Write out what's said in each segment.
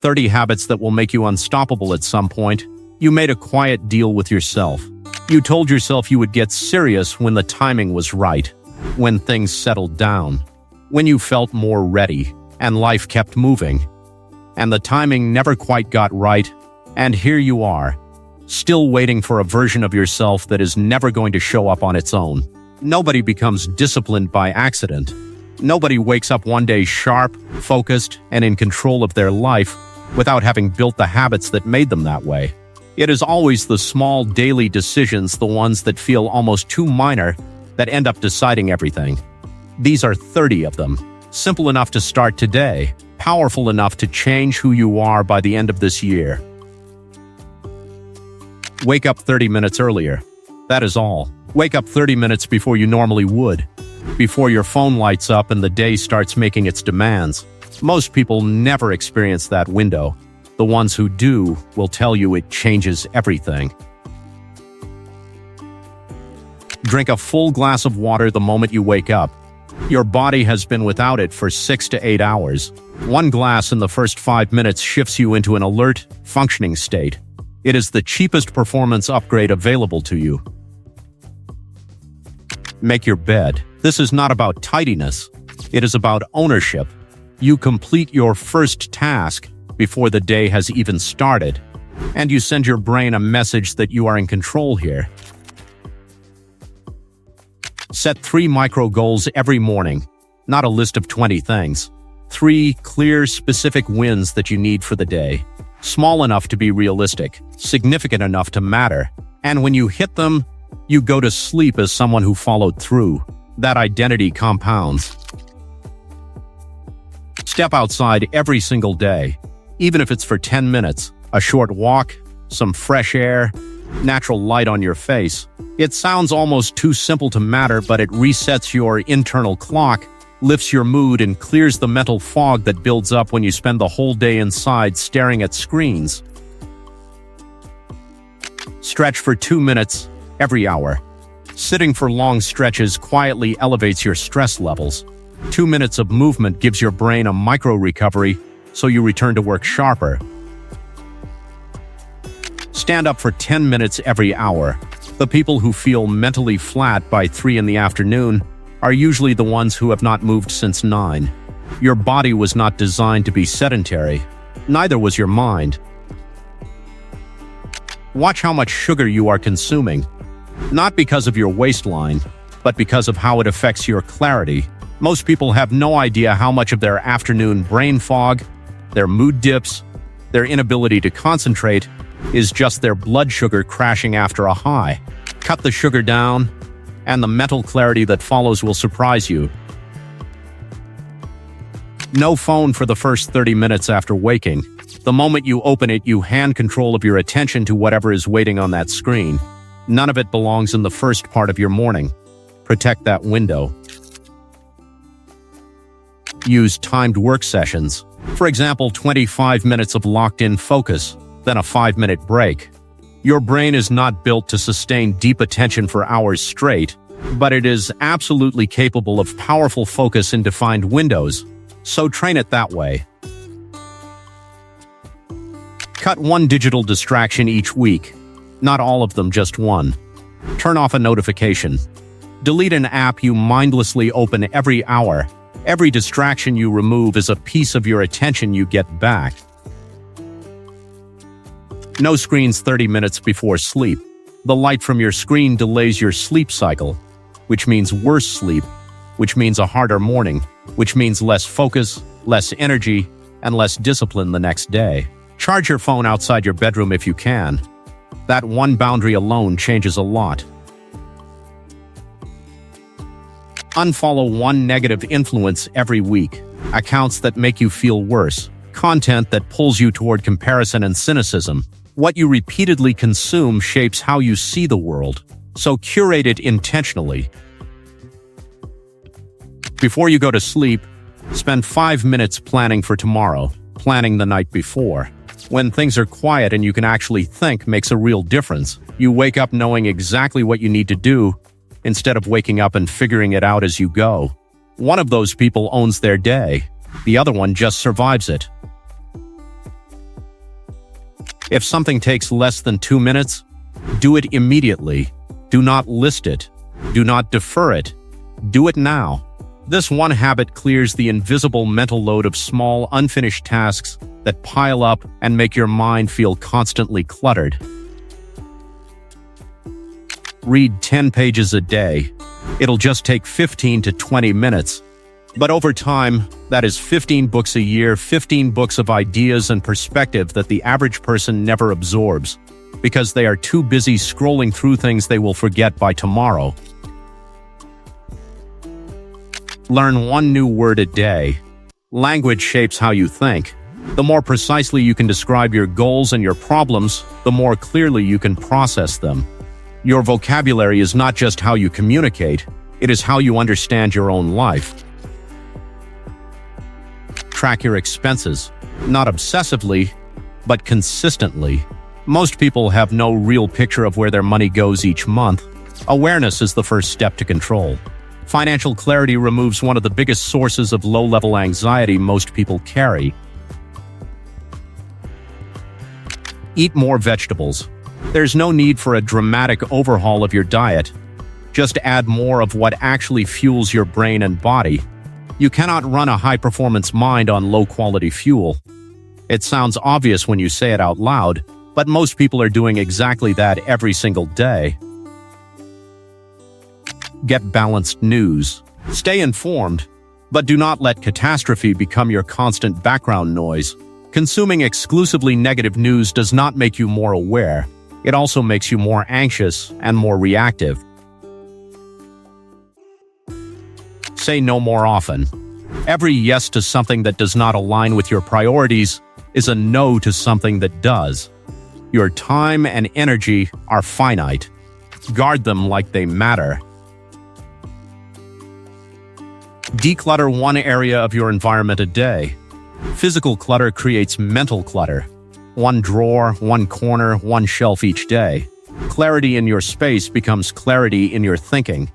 30 habits that will make you unstoppable at some point. You made a quiet deal with yourself. You told yourself you would get serious when the timing was right, when things settled down, when you felt more ready, and life kept moving. And the timing never quite got right, and here you are, still waiting for a version of yourself that is never going to show up on its own. Nobody becomes disciplined by accident. Nobody wakes up one day sharp, focused, and in control of their life without having built the habits that made them that way. It is always the small daily decisions, the ones that feel almost too minor, that end up deciding everything. These are 30 of them, simple enough to start today, powerful enough to change who you are by the end of this year. Wake up 30 minutes earlier. That is all. Wake up 30 minutes before you normally would, before your phone lights up and the day starts making its demands. Most people never experience that window. The ones who do will tell you it changes everything. Drink a full glass of water the moment you wake up. Your body has been without it for 6 to 8 hours. One glass in the first 5 minutes shifts you into an alert, functioning state. It is the cheapest performance upgrade available to you. Make your bed. This is not about tidiness. It is about ownership. You complete your first task before the day has even started, and you send your brain a message that you are in control here. Set 3 micro goals every morning, not a list of 20 things. 3 clear, specific wins that you need for the day. Small enough to be realistic, significant enough to matter, and when you hit them, you go to sleep as someone who followed through. That identity compounds. Step outside every single day, even if it's for 10 minutes, a short walk, some fresh air, natural light on your face. It sounds almost too simple to matter, but it resets your internal clock, lifts your mood, and clears the mental fog that builds up when you spend the whole day inside staring at screens. Stretch for 2 minutes every hour. Sitting for long stretches quietly elevates your stress levels. 2 minutes of movement gives your brain a micro-recovery, so you return to work sharper. Stand up for 10 minutes every hour. The people who feel mentally flat by 3 in the afternoon are usually the ones who have not moved since 9. Your body was not designed to be sedentary. Neither was your mind. Watch how much sugar you are consuming. Not because of your waistline, but because of how it affects your clarity. Most people have no idea how much of their afternoon brain fog, their mood dips, their inability to concentrate is just their blood sugar crashing after a high. Cut the sugar down, and the mental clarity that follows will surprise you. No phone for the first 30 minutes after waking. The moment you open it, you hand control of your attention to whatever is waiting on that screen. None of it belongs in the first part of your morning. Protect that window. Use timed work sessions. For example, 25 minutes of locked-in focus, then a 5-minute break. Your brain is not built to sustain deep attention for hours straight, but it is absolutely capable of powerful focus in defined windows, so train it that way. Cut 1 digital distraction each week. Not all of them, just 1. Turn off a notification. Delete an app you mindlessly open every hour. Every distraction you remove is a piece of your attention you get back. No screens 30 minutes before sleep. The light from your screen delays your sleep cycle, which means worse sleep, which means a harder morning, which means less focus, less energy, and less discipline the next day. Charge your phone outside your bedroom if you can. That one boundary alone changes a lot. Unfollow 1 negative influence every week. Accounts that make you feel worse. Content that pulls you toward comparison and cynicism. What you repeatedly consume shapes how you see the world, so curate it intentionally. Before you go to sleep, spend 5 minutes planning for tomorrow, planning the night before. When things are quiet and you can actually think makes a real difference. You wake up knowing exactly what you need to do, instead of waking up and figuring it out as you go. One of those people owns their day. The other one just survives it. If something takes less than 2 minutes, do it immediately. Do not list it. Do not defer it. Do it now. This one habit clears the invisible mental load of small, unfinished tasks that pile up and make your mind feel constantly cluttered. Read 10 pages a day. It'll just take 15 to 20 minutes. But over time, that is 15 books a year, 15 books of ideas and perspective that the average person never absorbs, because they are too busy scrolling through things they will forget by tomorrow. Learn one new word a day. Language shapes how you think. The more precisely you can describe your goals and your problems, the more clearly you can process them. Your vocabulary is not just how you communicate, it is how you understand your own life. Track your expenses, not obsessively, but consistently. Most people have no real picture of where their money goes each month. Awareness is the first step to control. Financial clarity removes one of the biggest sources of low-level anxiety most people carry. Eat more vegetables. There's no need for a dramatic overhaul of your diet. Just add more of what actually fuels your brain and body. You cannot run a high-performance mind on low-quality fuel. It sounds obvious when you say it out loud, but most people are doing exactly that every single day. Get balanced news. Stay informed, but do not let catastrophe become your constant background noise. Consuming exclusively negative news does not make you more aware. It also makes you more anxious and more reactive. Say no more often. Every yes to something that does not align with your priorities is a no to something that does. Your time and energy are finite. Guard them like they matter. Declutter one area of your environment a day. Physical clutter creates mental clutter. One drawer, one corner, one shelf each day. Clarity in your space becomes clarity in your thinking.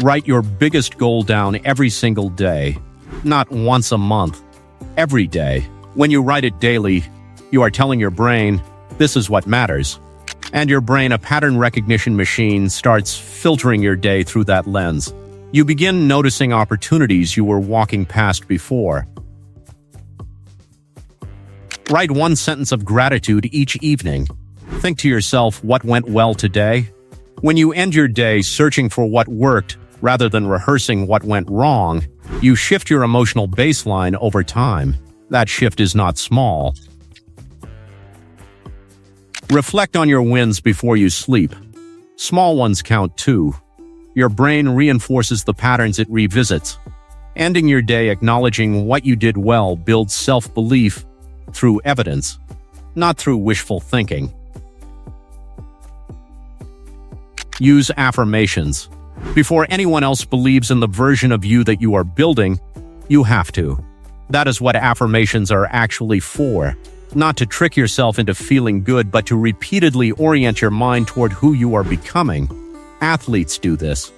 Write your biggest goal down every single day. Not once a month. Every day. When you write it daily, you are telling your brain, this is what matters. And your brain, a pattern recognition machine, starts filtering your day through that lens. You begin noticing opportunities you were walking past before. Write one sentence of gratitude each evening. Think to yourself, what went well today? When you end your day searching for what worked rather than rehearsing what went wrong, you shift your emotional baseline over time. That shift is not small. Reflect on your wins before you sleep. Small ones count too. Your brain reinforces the patterns it revisits. Ending your day acknowledging what you did well builds self-belief through evidence, not through wishful thinking. Use affirmations. Before anyone else believes in the version of you that you are building, you have to. That is what affirmations are actually for. Not to trick yourself into feeling good, but to repeatedly orient your mind toward who you are becoming. Athletes do this.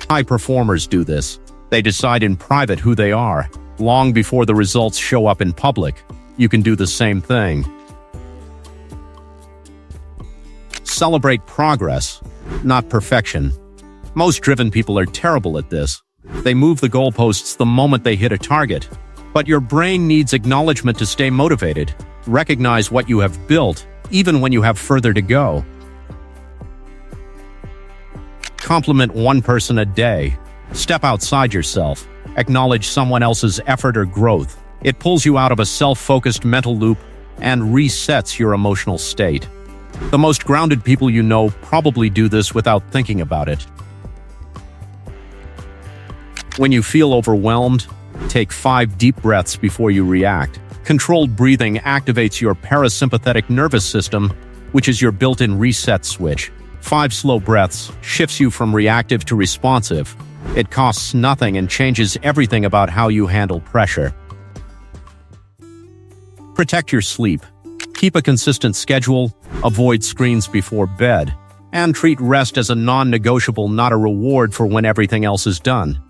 High performers do this. They decide in private who they are, long before the results show up in public. You can do the same thing. Celebrate progress, not perfection. Most driven people are terrible at this. They move the goalposts the moment they hit a target. But your brain needs acknowledgement to stay motivated. Recognize what you have built, even when you have further to go. Compliment one person a day. Step outside yourself. Acknowledge someone else's effort or growth. It pulls you out of a self-focused mental loop and resets your emotional state. The most grounded people you know probably do this without thinking about it. When you feel overwhelmed, take 5 deep breaths before you react. Controlled breathing activates your parasympathetic nervous system, which is your built-in reset switch. 5 slow breaths shifts you from reactive to responsive. It costs nothing and changes everything about how you handle pressure. Protect your sleep. Keep a consistent schedule, avoid screens before bed, and treat rest as a non-negotiable, not a reward for when everything else is done.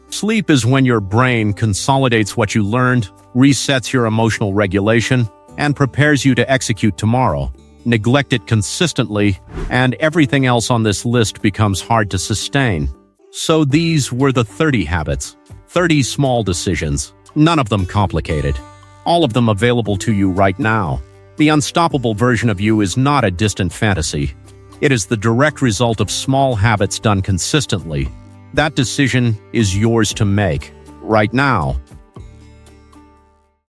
Sleep is when your brain consolidates what you learned, resets your emotional regulation, and prepares you to execute tomorrow. Neglect it consistently, and everything else on this list becomes hard to sustain. So these were the 30 habits. 30 small decisions, none of them complicated. All of them available to you right now. The unstoppable version of you is not a distant fantasy. It is the direct result of small habits done consistently. That decision is yours to make, right now.